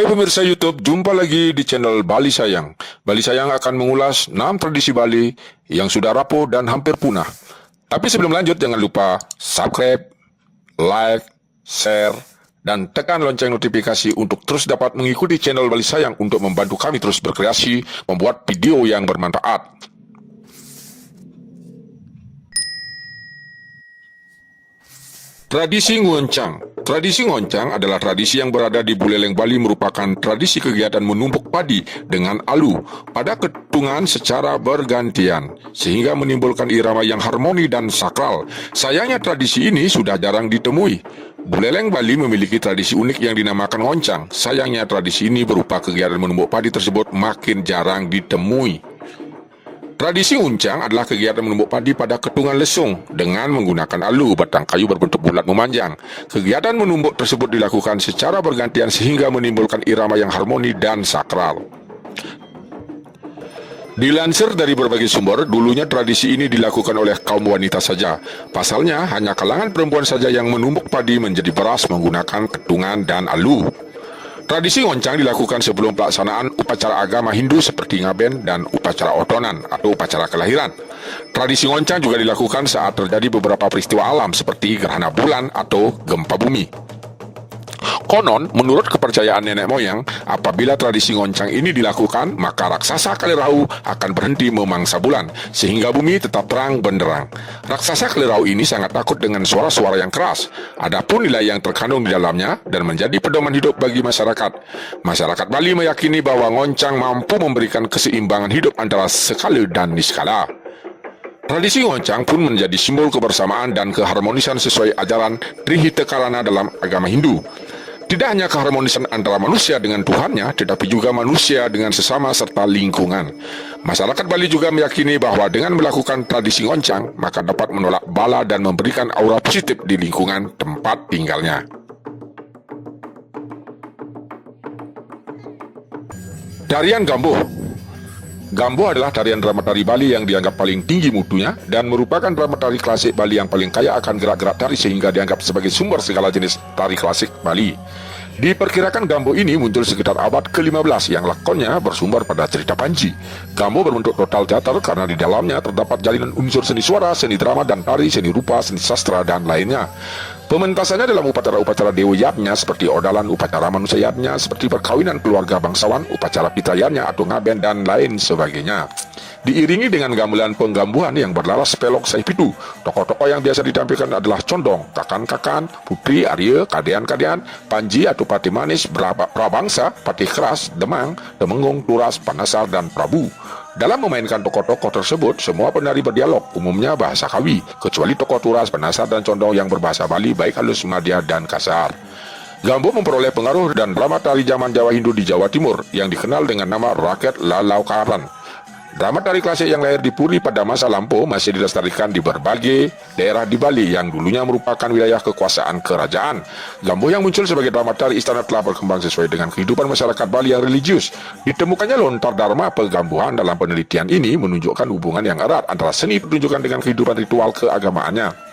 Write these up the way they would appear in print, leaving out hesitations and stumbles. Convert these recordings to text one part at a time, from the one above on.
Hai pemirsa YouTube, jumpa lagi di channel Bali Sayang. Bali Sayang akan mengulas 6 tradisi Bali yang sudah rapuh dan hampir punah. Tapi sebelum lanjut, jangan lupa subscribe, like, share, dan tekan lonceng notifikasi untuk terus dapat mengikuti channel Bali Sayang untuk membantu kami terus berkreasi, membuat video yang bermanfaat. Tradisi ngoncang. Tradisi ngoncang adalah tradisi yang berada di Buleleng, Bali, merupakan tradisi kegiatan menumbuk padi dengan alu pada ketungan secara bergantian, sehingga menimbulkan irama yang harmoni dan sakral. Sayangnya tradisi ini sudah jarang ditemui. Buleleng, Bali memiliki tradisi unik yang dinamakan ngoncang. Sayangnya tradisi ini berupa kegiatan menumbuk padi tersebut makin jarang ditemui. Tradisi uncang adalah kegiatan menumbuk padi pada ketungan lesung dengan menggunakan alu batang kayu berbentuk bulat memanjang. Kegiatan menumbuk tersebut dilakukan secara bergantian sehingga menimbulkan irama yang harmoni dan sakral. Dilansir dari berbagai sumber, dulunya tradisi ini dilakukan oleh kaum wanita saja. Pasalnya, hanya kalangan perempuan saja yang menumbuk padi menjadi beras menggunakan ketungan dan alu. Tradisi ngoncang dilakukan sebelum pelaksanaan upacara agama Hindu seperti ngaben dan upacara otonan atau upacara kelahiran. Tradisi ngoncang juga dilakukan saat terjadi beberapa peristiwa alam seperti gerhana bulan atau gempa bumi. Konon, menurut kepercayaan nenek moyang, apabila tradisi ngoncang ini dilakukan, maka raksasa Kalirau akan berhenti memangsa bulan, sehingga bumi tetap terang benderang. Raksasa Kalirau ini sangat takut dengan suara-suara yang keras. Adapun nilai yang terkandung di dalamnya dan menjadi pedoman hidup bagi masyarakat. Masyarakat Bali meyakini bahwa ngoncang mampu memberikan keseimbangan hidup antara skala dan niskala. Tradisi ngoncang pun menjadi simbol kebersamaan dan keharmonisan sesuai ajaran Trihita Karana dalam agama Hindu. Tidak hanya keharmonisan antara manusia dengan Tuhannya, tetapi juga manusia dengan sesama serta lingkungan. Masyarakat Bali juga meyakini bahwa dengan melakukan tradisi ngoncang, maka dapat menolak bala dan memberikan aura positif di lingkungan tempat tinggalnya. Tarian Gambuh. Gambuh adalah tarian drama tari Bali yang dianggap paling tinggi mutunya dan merupakan drama tari klasik Bali yang paling kaya akan gerak-gerak tari sehingga dianggap sebagai sumber segala jenis tari klasik Bali. Diperkirakan Gambuh ini muncul sekitar abad ke-15 yang lakonnya bersumber pada cerita Panji. Gambuh berbentuk total teater karena di dalamnya terdapat jalinan unsur seni suara, seni drama dan tari, seni rupa, seni sastra, dan lainnya. Pementasannya dalam upacara-upacara Dewa Yatnya seperti odalan, upacara manusia Yatnya seperti perkawinan keluarga bangsawan, upacara pitayannya atau ngaben, dan lain sebagainya. Diiringi dengan gamelan penggambuhan yang berlaras pelok saipitu. Tokoh-tokoh yang biasa ditampilkan adalah condong, kakan-kakan, putri, arya, kadean-kadean, panji atau pati manis, prabangsa, pati keras, demang, temenggung, turas, panasar, dan prabu. Dalam memainkan tokoh-tokoh tersebut, semua penari berdialog, umumnya bahasa Kawi, kecuali tokoh turas, panasar, dan condong yang berbahasa Bali, baik halus, madya, dan kasar. Gambuh memperoleh pengaruh dan drama tari zaman Jawa Hindu di Jawa Timur yang dikenal dengan nama Rakyat Lalaukaran. Drama tari klasik yang lahir di Puri pada masa lampau masih dilestarikan di berbagai daerah di Bali yang dulunya merupakan wilayah kekuasaan kerajaan. Gambuh yang muncul sebagai drama tari istana telah berkembang sesuai dengan kehidupan masyarakat Bali yang religius. Ditemukannya lontar dharma pegambuhan dalam penelitian ini menunjukkan hubungan yang erat antara seni pertunjukan dengan kehidupan ritual keagamaannya.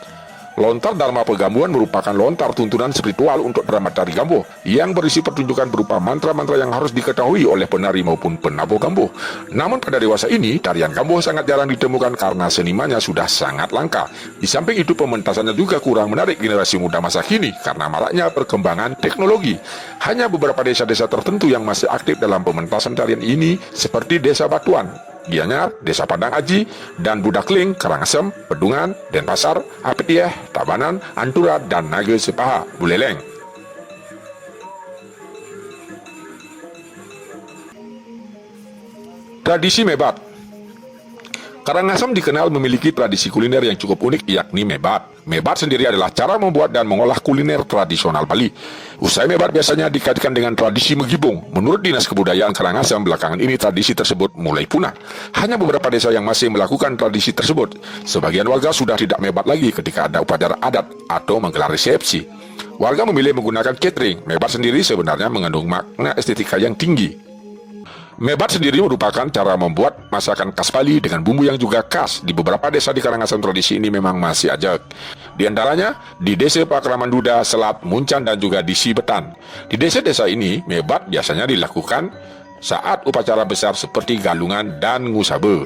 Lontar Dharma Pegambuhan merupakan lontar tuntunan spiritual untuk drama tari Gambuh yang berisi pertunjukan berupa mantra-mantra yang harus diketahui oleh penari maupun penabuh Gambuh. Namun pada dewasa ini, tarian Gambuh sangat jarang ditemukan karena senimannya sudah sangat langka. Di samping itu, pementasannya juga kurang menarik generasi muda masa kini karena maraknya perkembangan teknologi. Hanya beberapa desa-desa tertentu yang masih aktif dalam pementasan tarian ini seperti Desa Batuan, Gianyar, Desa Padang Aji, dan Budakling, Karangasem, Pedungan, Denpasar, Apetieh, Tabanan, Antura, dan Naga Sepaha, Buleleng. Tradisi Mebat. Karangasem dikenal memiliki tradisi kuliner yang cukup unik, yakni mebat. Mebat sendiri adalah cara membuat dan mengolah kuliner tradisional Bali. Usai mebat biasanya dikaitkan dengan tradisi megibung. Menurut Dinas Kebudayaan Karangasem, belakangan ini tradisi tersebut mulai punah. Hanya beberapa desa yang masih melakukan tradisi tersebut. Sebagian warga sudah tidak mebat lagi ketika ada upacara adat atau menggelar resepsi. Warga memilih menggunakan catering. Mebat sendiri sebenarnya mengandung makna estetika yang tinggi. Mebat sendiri merupakan cara membuat masakan khas Bali dengan bumbu yang juga khas. Di beberapa desa di Karangasem tradisi ini memang masih ajak. Di antaranya di Desa Pakraman Duda, Selat, Muncan dan juga di Sibetan. Di desa-desa ini, mebat biasanya dilakukan saat upacara besar seperti galungan dan ngusabe.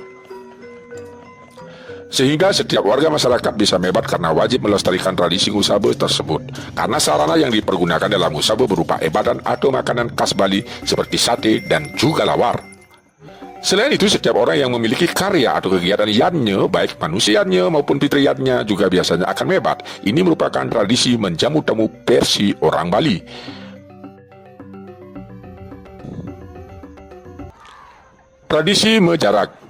Sehingga setiap warga masyarakat bisa mebat karena wajib melestarikan tradisi ngusabe tersebut. Karena sarana yang dipergunakan dalam ngusabe berupa ebadan atau makanan khas Bali seperti sate dan juga lawar. Selain itu, setiap orang yang memiliki karya atau kegiatan yadnya, baik manusianya maupun fitriyatnya, juga biasanya akan mebat. Ini merupakan tradisi menjamu tamu versi orang Bali. Tradisi mejarak.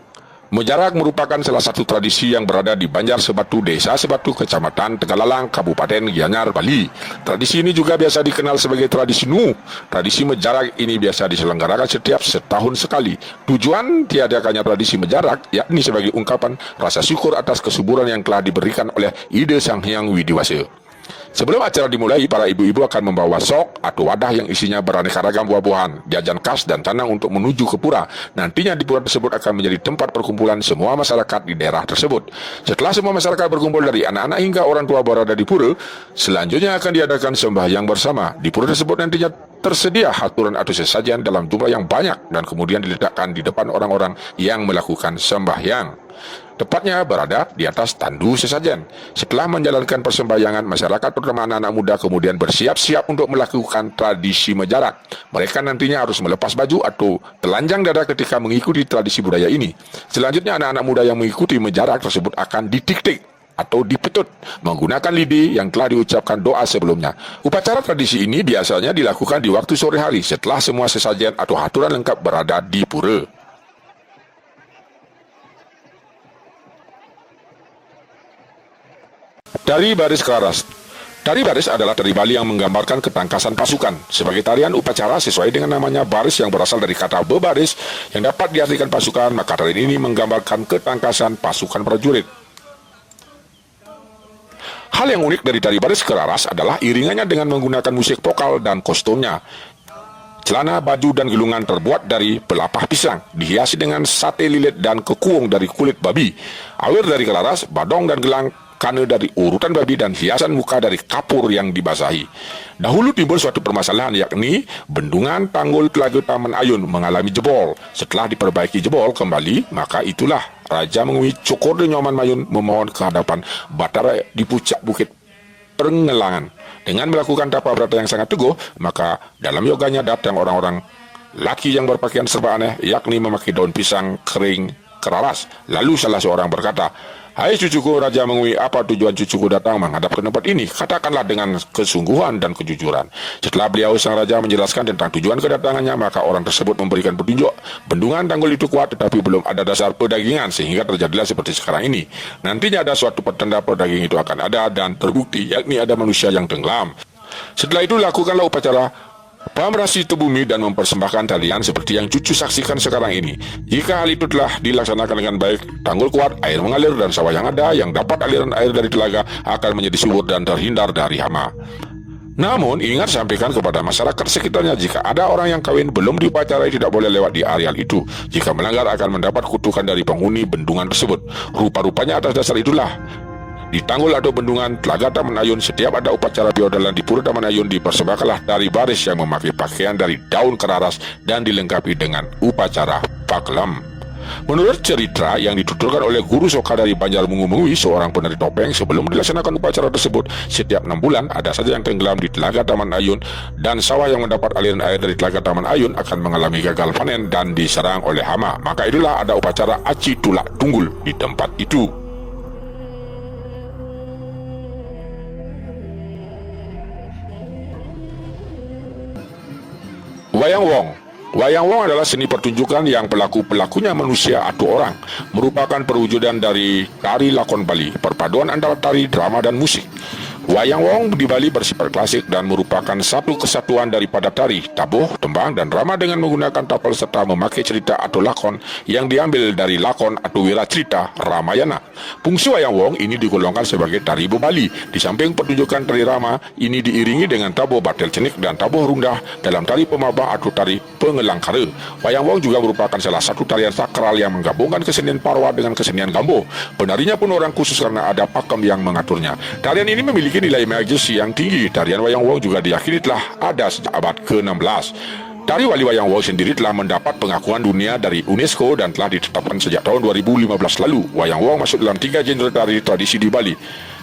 Mejarak merupakan salah satu tradisi yang berada di Banjar Sebatu, Desa Sebatu, Kecamatan Tegalalang, Kabupaten Gianyar, Bali. Tradisi ini juga biasa dikenal sebagai tradisi Nu. Tradisi mejarak ini biasa diselenggarakan setiap setahun sekali. Tujuan tiadakannya tradisi mejarak yakni sebagai ungkapan rasa syukur atas kesuburan yang telah diberikan oleh Ida Sang Hyang Widiwasa. Sebelum acara dimulai, para ibu-ibu akan membawa sok atau wadah yang isinya beraneka ragam buah-buahan, jajan khas dan tanah untuk menuju ke pura. Nantinya di pura tersebut akan menjadi tempat perkumpulan semua masyarakat di daerah tersebut. Setelah semua masyarakat berkumpul dari anak-anak hingga orang tua berada di pura, selanjutnya akan diadakan sembahyang bersama. Di pura tersebut nantinya tersedia haturan atau sesajian dalam jumlah yang banyak dan kemudian diletakkan di depan orang-orang yang melakukan sembahyang. Tepatnya berada di atas tandu sesajen. Setelah menjalankan persembahyangan, masyarakat terutama anak-anak muda kemudian bersiap-siap untuk melakukan tradisi mejarak. Mereka nantinya harus melepas baju atau telanjang dada ketika mengikuti tradisi budaya ini. Selanjutnya anak-anak muda yang mengikuti mejarak tersebut akan ditik-tik atau dipetut menggunakan lidi yang telah diucapkan doa sebelumnya. Upacara tradisi ini biasanya dilakukan di waktu sore hari setelah semua sesajen atau haturan lengkap berada di pura. Tari baris kelaras. Tari baris adalah tari Bali yang menggambarkan ketangkasan pasukan. Sebagai tarian upacara sesuai dengan namanya baris yang berasal dari kata bebaris yang dapat diartikan pasukan, maka tarian ini menggambarkan ketangkasan pasukan prajurit. Hal yang unik dari tari baris kelaras adalah iringannya dengan menggunakan musik vokal dan kostumnya. Celana, baju, dan gelungan terbuat dari pelapah pisang, dihiasi dengan sate lilit dan kekuung dari kulit babi. Awir dari kelaras, badong dan gelang kana dari urutan babi dan hiasan muka dari kapur yang dibasahi. Dahulu timbul suatu permasalahan yakni bendungan tanggul Telaga Taman Ayun mengalami jebol. Setelah diperbaiki jebol kembali, maka itulah Raja Mengui Cokorde Nyoman Mayun memohon ke hadapan Batara di puncak bukit Prengelangan. Dengan melakukan tapa brata yang sangat teguh, maka dalam yoganya datang orang-orang laki yang berpakaian serba aneh, yakni memakai daun pisang kering keraras. Lalu salah seorang berkata, "Hai cucuku Raja Mengui, apa tujuan cucuku datang menghadap ke tempat ini? Katakanlah dengan kesungguhan dan kejujuran." Setelah beliau sang raja menjelaskan tentang tujuan kedatangannya, maka orang tersebut memberikan petunjuk. Bendungan tanggul itu kuat tetapi belum ada dasar perdagingan sehingga terjadilah seperti sekarang ini. Nantinya ada suatu pertanda perdagingan itu akan ada dan terbukti, yakni ada manusia yang tenggelam. Setelah itu lakukanlah upacara pamrasi tebumi dan mempersembahkan talian seperti yang cucu saksikan sekarang ini. Jika hal itu telah dilaksanakan dengan baik, tanggul kuat, air mengalir dan sawah yang ada yang dapat aliran air dari telaga akan menjadi subur dan terhindar dari hama. Namun ingat sampaikan kepada masyarakat sekitarnya jika ada orang yang kawin belum diupacarai tidak boleh lewat di areal itu. Jika melanggar akan mendapat kutukan dari penghuni bendungan tersebut. Rupa-rupanya atas dasar itulah di tanggul atau bendungan Telaga Taman Ayun, setiap ada upacara biodalan di Pura Taman Ayun dipersembahkanlah tari baris yang memakai pakaian dari daun keraras dan dilengkapi dengan upacara paklem. Menurut cerita yang dituturkan oleh Guru Soka dari Banjar Mengui, seorang penari topeng, sebelum dilaksanakan upacara tersebut, setiap 6 bulan ada saja yang tenggelam di Telaga Taman Ayun dan sawah yang mendapat aliran air dari Telaga Taman Ayun akan mengalami gagal panen dan diserang oleh hama. Maka itulah ada upacara Aci Tulak Tunggul di tempat itu. Wayang Wong. Wayang Wong adalah seni pertunjukan yang pelaku-pelakunya manusia atau orang. Merupakan perwujudan dari tari lakon Bali, perpaduan antara tari, drama, dan musik. Wayang wong di Bali bersifat klasik dan merupakan satu kesatuan daripada tari, tabuh, tembang, dan drama dengan menggunakan tapal serta memakai cerita atau lakon yang diambil dari lakon atau wira cerita Ramayana. Fungsi wayang wong ini digolongkan sebagai tari Bali. Di samping pertunjukan tari rama, ini diiringi dengan tabuh batel cenik dan tabuh rundah dalam tari pemabah atau tari pengelangkara. Wayang wong juga merupakan salah satu tarian sakral yang menggabungkan kesenian Parwa dengan kesenian Gambo. Penarinya pun orang khusus karena ada pakem yang mengaturnya. Tarian ini memiliki nilai magis yang tinggi. Tarian wayang wong juga diyakini telah ada sejak abad ke-16. Tari Wali Wayang Wong sendiri telah mendapat pengakuan dunia dari UNESCO dan telah ditetapkan sejak tahun 2015 lalu. Wayang Wong masuk dalam 3 genre tari tradisi di Bali,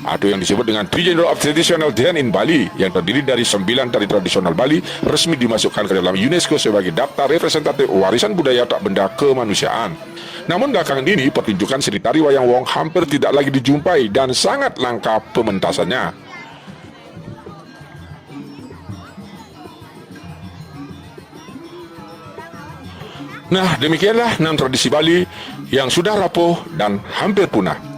atau yang disebut dengan 3 genre of traditional dance in Bali, yang terdiri dari 9 tari tradisional Bali resmi dimasukkan ke dalam UNESCO sebagai daftar representatif warisan budaya tak benda kemanusiaan. Namun belakangan ini pertunjukan seni tari wayang wong hampir tidak lagi dijumpai dan sangat langka pementasannya. Nah, demikianlah 6 tradisi Bali yang sudah rapuh dan hampir punah.